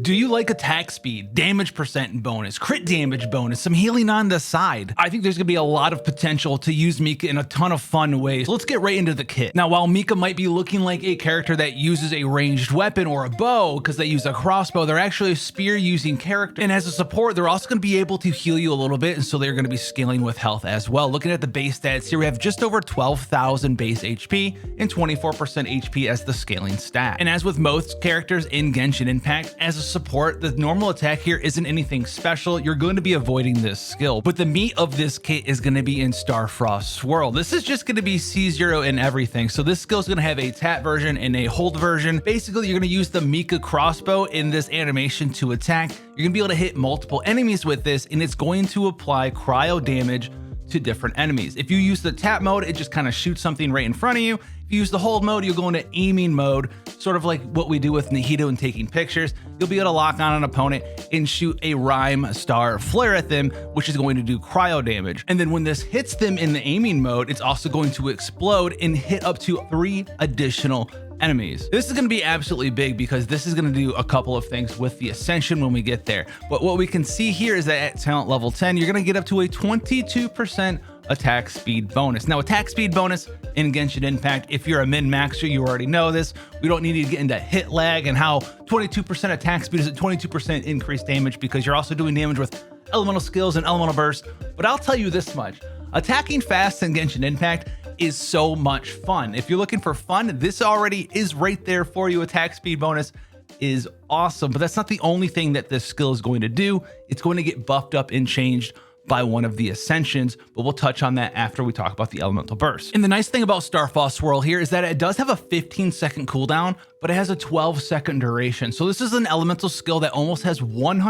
Do you like attack speed, damage percent bonus, crit damage bonus, some healing on the side? I think there's gonna be a lot of potential to use Mika in a ton of fun ways. Let's get right into the kit. Now, while Mika might be looking like a character that uses a ranged weapon or a bow because they use a crossbow, they're actually a spear using character. And as a support, they're also gonna be able to heal you a little bit, and so they're gonna be scaling with health as well. Looking at the base stats here, we have just over 12,000 base HP and 24% HP as the scaling stat. And as with most characters in Genshin Impact, as a support, the normal attack here isn't anything special. You're going to be avoiding this skill, but the meat of this kit is going to be in Starfrost Swirl. This is just going to be C0 in everything. So this skill is going to have a tap version and a hold version. Basically, you're going to use the Mika crossbow in this animation to attack. You're going to be able to hit multiple enemies with this, and it's going to apply cryo damage to different enemies. If you use the tap mode, it just kind of shoots something right in front of you. If you use the hold mode, you'll go into aiming mode, sort of like what we do with Nahito and taking pictures. You'll be able to lock on an opponent and shoot a rhyme star flare at them, which is going to do cryo damage. And then when this hits them in the aiming mode, it's also going to explode and hit up to 3 additional enemies. This is going to be absolutely big because this is going to do a couple of things with the Ascension when we get there. But what we can see here is that at talent level 10, you're going to get up to a 22% attack speed bonus. Now, attack speed bonus in Genshin Impact, if you're a min-maxer, you already know this. We don't need to get into hit lag and how 22% attack speed is at 22% increased damage, because you're also doing damage with elemental skills and elemental burst. But I'll tell you this much: attacking fast in Genshin Impact is so much fun. If you're looking for fun, this already is right there for you. Attack speed bonus is awesome, but that's not the only thing that this skill is going to do. It's going to get buffed up and changed by one of the Ascensions, but we'll touch on that after we talk about the elemental burst. And the nice thing about Starfrost Swirl here is that it does have a 15-second cooldown, but it has a 12-second duration. So this is an elemental skill that almost has 100%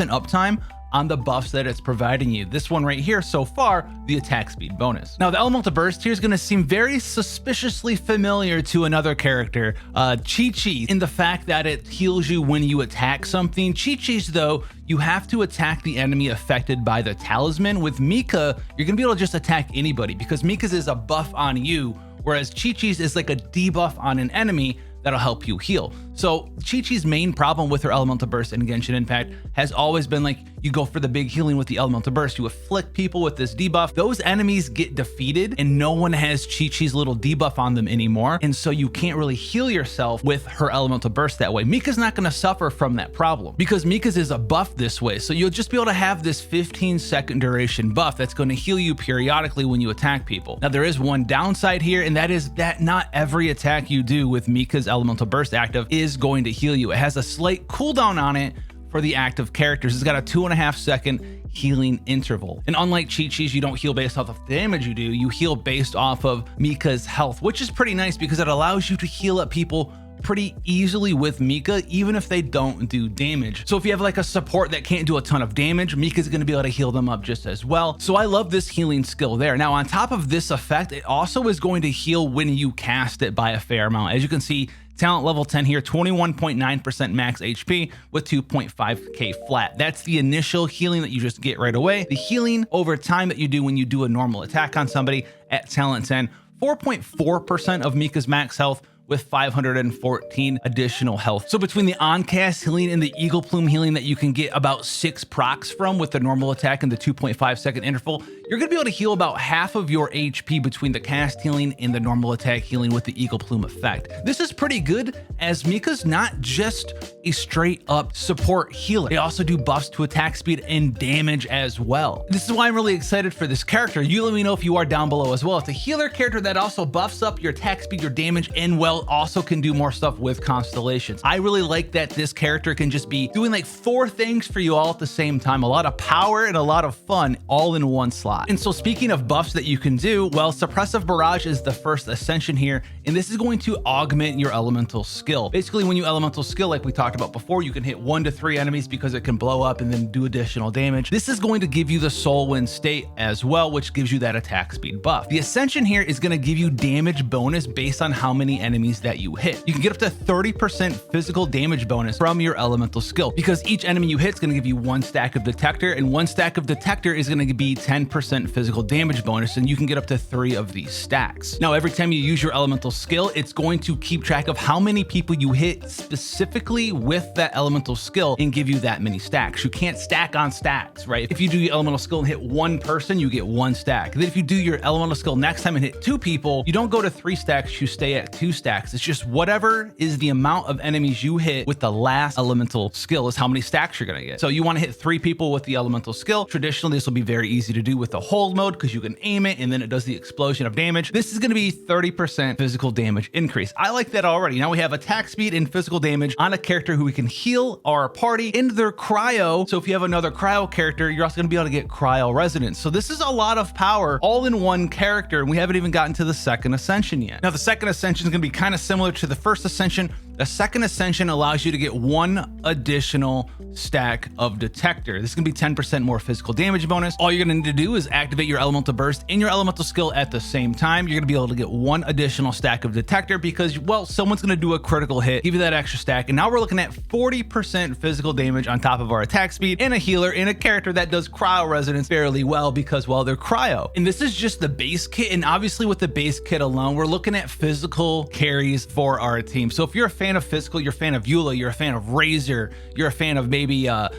uptime on the buffs that it's providing you. This one right here, so far, the attack speed bonus. Now, the elemental burst here is going to seem very suspiciously familiar to another character, Chi-Chi, in the fact that it heals you when you attack something. Chi-Chi's, though, you have to attack the enemy affected by the talisman. With Mika, you're going to be able to just attack anybody, because Mika's is a buff on you, whereas Chi-Chi's is like a debuff on an enemy that'll help you heal. So Chi-Chi's main problem with her elemental burst in Genshin Impact has always been like, you go for the big healing with the elemental burst, you afflict people with this debuff, those enemies get defeated and no one has Chi-Chi's little debuff on them anymore, and so you can't really heal yourself with her elemental burst that way. Mika's not going to suffer from that problem because Mika's is a buff this way, so you'll just be able to have this 15-second duration buff that's going to heal you periodically when you attack people. Now, there is one downside here, and that is that not every attack you do with Mika's elemental burst active is going to heal you. It has a slight cooldown on it for the active characters. It's got a 2.5-second healing interval. And unlike Chi-Chi's, you don't heal based off of the damage you do, you heal based off of Mika's health, which is pretty nice because it allows you to heal up people pretty easily with Mika, even if they don't do damage. So if you have like a support that can't do a ton of damage, Mika's going to be able to heal them up just as well. So I love this healing skill there. Now, on top of this effect, it also is going to heal when you cast it by a fair amount. As you can see, talent level 10 here, 21.9% max HP with 2.5k flat. That's the initial healing that you just get right away. The healing over time that you do when you do a normal attack on somebody at talent 10, 4.4% of Mika's max health with 514 additional health. So between the on-cast healing and the Eagle Plume healing that you can get about 6 procs from with the normal attack and the 2.5-second interval, you're gonna be able to heal about half of your HP between the cast healing and the normal attack healing with the Eagle Plume effect. This is pretty good, as Mika's not just a straight up support healer. They also do buffs to attack speed and damage as well. This is why I'm really excited for this character. You let me know if you are down below as well. It's a healer character that also buffs up your attack speed, your damage, and well, also can do more stuff with Constellations. I really like that this character can just be doing like 4 things for you all at the same time. A lot of power and a lot of fun all in one slot. And so speaking of buffs that you can do, well, Suppressive Barrage is the first Ascension here, and this is going to augment your elemental skill. Basically, when you elemental skill, like we talked about before, you can hit 1 to 3 enemies because it can blow up and then do additional damage. This is going to give you the Soul Wind state as well, which gives you that attack speed buff. The Ascension here is going to give you damage bonus based on how many enemies enemies that you hit. You can get up to 30% physical damage bonus from your elemental skill, because each enemy you hit is going to give you 1 stack of detector, and 1 stack of detector is going to be 10% physical damage bonus, and you can get up to 3 of these stacks. Now, every time you use your elemental skill, it's going to keep track of how many people you hit specifically with that elemental skill and give you that many stacks. You can't stack on stacks, right? If you do your elemental skill and hit 1 person, you get 1 stack. Then if you do your elemental skill next time and hit 2 people, you don't go to 3 stacks, you stay at 2 stacks. It's just whatever is the amount of enemies you hit with the last elemental skill is how many stacks you're gonna get. So you wanna hit 3 people with the elemental skill. Traditionally, this will be very easy to do with the hold mode because you can aim it and then it does the explosion of damage. This is gonna be 30% physical damage increase. I like that already. Now we have attack speed and physical damage on a character who we can heal our party into their cryo. So if you have another cryo character, you're also gonna be able to get cryo resonance. So this is a lot of power all in one character, and we haven't even gotten to the second Ascension yet. Now the second Ascension is gonna be kind of similar to the first Ascension. The second Ascension allows you to get 1 additional stack of detector. This is gonna be 10% more physical damage bonus. All you're gonna need to do is activate your elemental burst and your elemental skill at the same time. You're gonna be able to get 1 additional stack of detector because, well, someone's gonna do a critical hit, give you that extra stack, and now we're looking at 40% physical damage on top of our attack speed, and a healer and a character that does cryo resonance fairly well because, well, they're cryo. And this is just the base kit, and obviously with the base kit alone, we're looking at physical carries for our team. So if you're a fan of physical, you're a fan of Eula, you're a fan of Razor, you're a fan of maybe a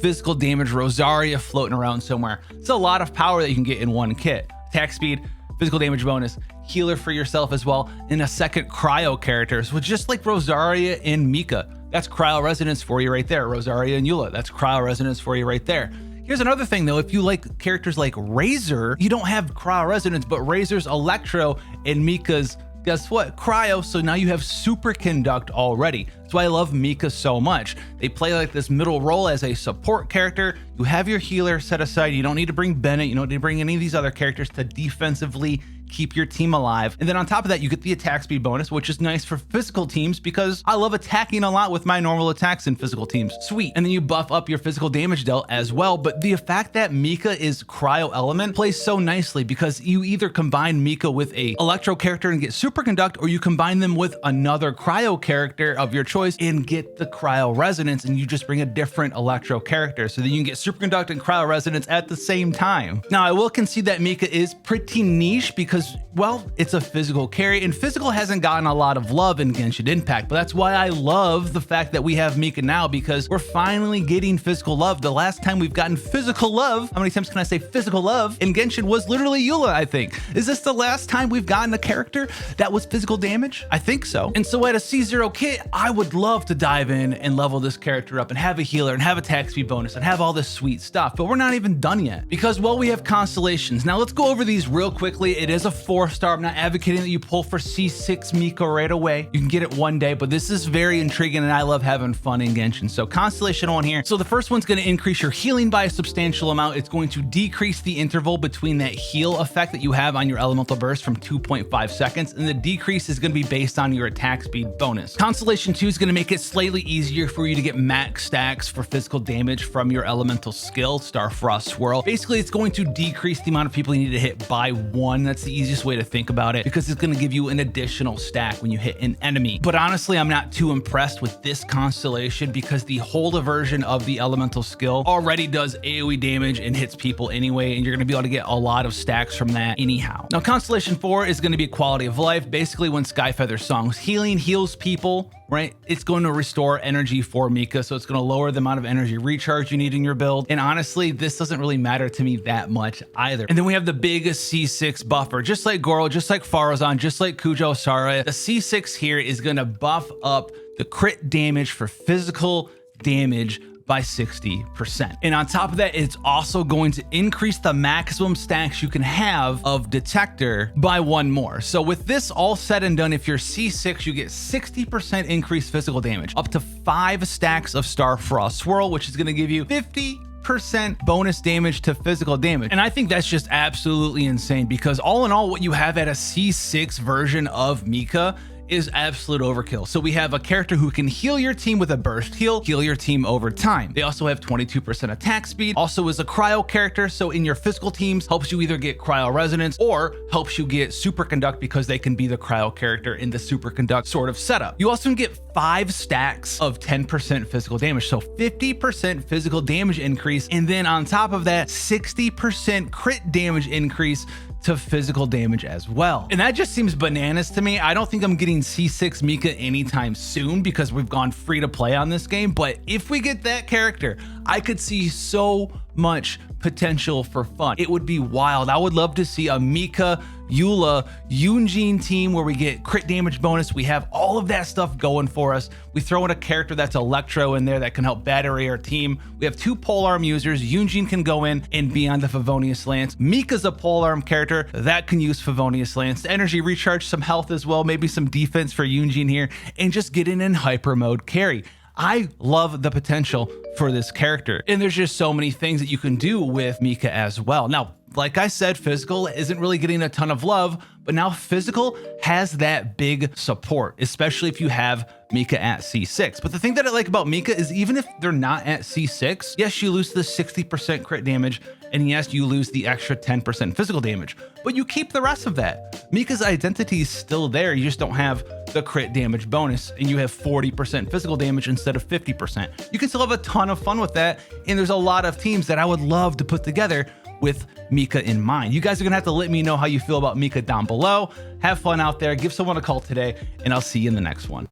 physical damage Rosaria floating around somewhere. It's a lot of power that you can get in one kit. Attack speed, physical damage bonus, healer for yourself as well, and a second cryo character. So just like Rosaria and Mika, that's cryo resonance for you right there. Rosaria and Eula, that's cryo resonance for you right there. Here's another thing though, if you like characters like Razor, you don't have cryo resonance, but Razor's Electro and Mika's, guess what, cryo, so now you have super conduct already. That's why I love Mika so much. They play like this middle role as a support character. You have your healer set aside. You don't need to bring Bennett. You don't need to bring any of these other characters to defensively keep your team alive. And then on top of that, you get the attack speed bonus, which is nice for physical teams because I love attacking a lot with my normal attacks in physical teams. Sweet. And then you buff up your physical damage dealt as well. But the fact that Mika is cryo element plays so nicely because you either combine Mika with a electro character and get super conduct, or you combine them with another cryo character of your choice and get the cryo resonance, and you just bring a different electro character. So then you can get super conduct and cryo resonance at the same time. Now I will concede that Mika is pretty niche because, well, it's a physical carry, and physical hasn't gotten a lot of love in Genshin Impact, but that's why I love the fact that we have Mika now, because we're finally getting physical love. The last time we've gotten physical love, how many times can I say physical love, in Genshin was literally Eula, I think. Is this the last time we've gotten a character that was physical damage? I think so. And so at a C0 kit, I would love to dive in and level this character up and have a healer and have attack speed bonus and have all this sweet stuff, but we're not even done yet because, well, we have Constellations. Now let's go over these real quickly. It is a 4-star. I'm not advocating that you pull for C6 Mika right away. You can get it one day, but this is very intriguing and I love having fun in Genshin. So Constellation 1 here. So the first one's going to increase your healing by a substantial amount. It's going to decrease the interval between that heal effect that you have on your elemental burst from 2.5 seconds, and the decrease is going to be based on your attack speed bonus. Constellation 2 is going to make it slightly easier for you to get max stacks for physical damage from your elemental skill, Star Frost Swirl. Basically, it's going to decrease the amount of people you need to hit by 1. That's the easiest way to think about it because it's going to give you an additional stack when you hit an enemy. But honestly, I'm not too impressed with this Constellation because the hold version of the elemental skill already does AoE damage and hits people anyway, and you're going to be able to get a lot of stacks from that anyhow. Now, Constellation 4 is going to be quality of life. Basically, when Skyfeather Song's healing heals people, right, it's going to restore energy for Mika, so it's going to lower the amount of energy recharge you need in your build. And honestly, this doesn't really matter to me that much either. And then we have the biggest C6 buffer, just like Goro, just like Farazan, just like Kujo Sara. The C6 here is going to buff up the crit damage for physical damage by 60%. And on top of that, it's also going to increase the maximum stacks you can have of detector by 1 more. So with this all said and done, if you're C6, you get 60% increased physical damage, up to 5 stacks of Star Frost Swirl, which is going to give you 50% bonus damage to physical damage. And I think that's just absolutely insane because all in all, what you have at a C6 version of Mika is absolute overkill. So we have a character who can heal your team with a burst heal your team over time. They also have 22% attack speed, also is a cryo character, so in your physical teams helps you either get cryo resonance or helps you get superconduct because they can be the cryo character in the superconduct sort of setup. You also can get 5 stacks of 10% physical damage, so 50% physical damage increase, and then on top of that 60% crit damage increase to physical damage as well. And that just seems bananas to me. I don't think I'm getting C6 Mika anytime soon because we've gone free to play on this game, but if we get that character, I could see so much potential for fun. It would be wild. I would love to see a Mika, Eula, Yunjin team where we get crit damage bonus. We have all of that stuff going for us. We throw in a character that's Electro in there that can help battery our team. We have 2 polearm users. Yunjin can go in and be on the Favonius Lance. Mika's a polearm character that can use Favonius Lance. Energy recharge, some health as well, maybe some defense for Yunjin here, and just get in hyper mode carry. I love the potential for this character, and there's just so many things that you can do with Mika as well. Now, like I said, physical isn't really getting a ton of love, but now physical has that big support, especially if you have Mika at C6. But the thing that I like about Mika is even if they're not at C6, yes, you lose the 60% crit damage, and yes, you lose the extra 10% physical damage, but you keep the rest of that. Mika's identity is still there, you just don't have the crit damage bonus, and you have 40% physical damage instead of 50%. You can still have a ton of fun with that, and there's a lot of teams that I would love to put together with Mika in mind. You guys are gonna have to let me know how you feel about Mika down below. Have fun out there, give someone a call today, and I'll see you in the next one.